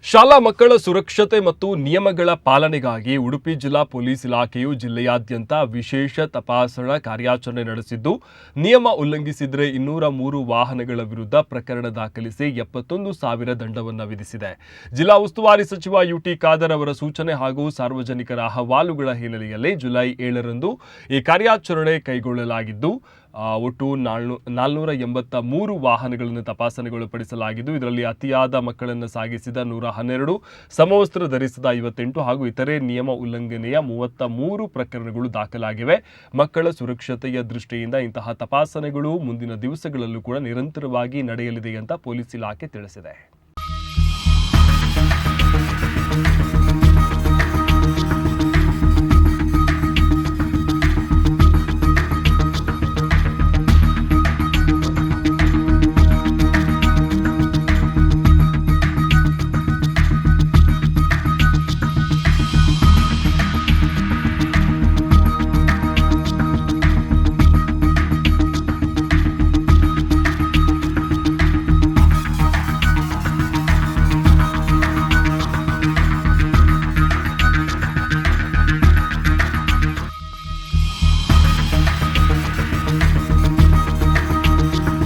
ಶಾಲಾ ಮಕ್ಕಳ ಸುರಕ್ಷತೆ ಮತ್ತು ನಿಯಮಗಳ ಪಾಲನೆಗಾಗಿ ಉಡುಪಿ ಜಿಲ್ಲಾ ಪೊಲೀಸ್ ಇಲಾಖೆಯು ಜಿಲ್ಲೆಯಾದ್ಯಂತ ವಿಶೇಷ ತಪಾಸಣಾ ಕಾರ್ಯಾಚರಣೆ ನಡೆಸಿದ್ದು, ನಿಯಮ ಉಲ್ಲಂಘಿಸಿದರೆ 203 ವಾಹನಗಳ ವಿರುದ್ಧ ಪ್ರಕರಣ ದಾಖಲಿಸಿ 71,000 ದಂಡವನ್ನು ವಿಧಿಸಿದೆ. ಜಿಲ್ಲಾ ಉಸ್ತುವಾರಿ ಸಚಿವ ಯುಟಿ ಖಾದರ್ ಅವರ ಸೂಚನೆ ಹಾಗೂ ಸಾರ್ವಜನಿಕರ ಅಹವಾಲುಗಳ ಹಿನ್ನೆಲೆಯಲ್ಲಿ ಜುಲೈ 7ರಂದು ಈ ಕಾರ್ಯಾಚರಣೆ ಕೈಗೊಳ್ಳಲಾಗಿದ್ದು, ಒಟ್ಟು 483 ವಾಹನಗಳನ್ನು ತಪಾಸಣೆಗೊಳಪಡಿಸಲಾಗಿದ್ದು, ಇದರಲ್ಲಿ ಅತಿಯಾದ ಮಕ್ಕಳನ್ನು ಸಾಗಿಸಿದ 112, ಸಮವಸ್ತ್ರ ಧರಿಸಿದ 58 ಹಾಗೂ ಇತರೆ ನಿಯಮ ಉಲ್ಲಂಘನೆಯ 33 ಪ್ರಕರಣಗಳು ದಾಖಲಾಗಿವೆ. ಮಕ್ಕಳ ಸುರಕ್ಷತೆಯ ದೃಷ್ಟಿಯಿಂದ ಇಂತಹ ತಪಾಸಣೆಗಳು ಮುಂದಿನ ದಿವಸಗಳಲ್ಲೂ ಕೂಡ ನಿರಂತರವಾಗಿ ನಡೆಯಲಿದೆ ಅಂತ ಪೊಲೀಸ್ ಇಲಾಖೆ ತಿಳಿಸಿದೆ.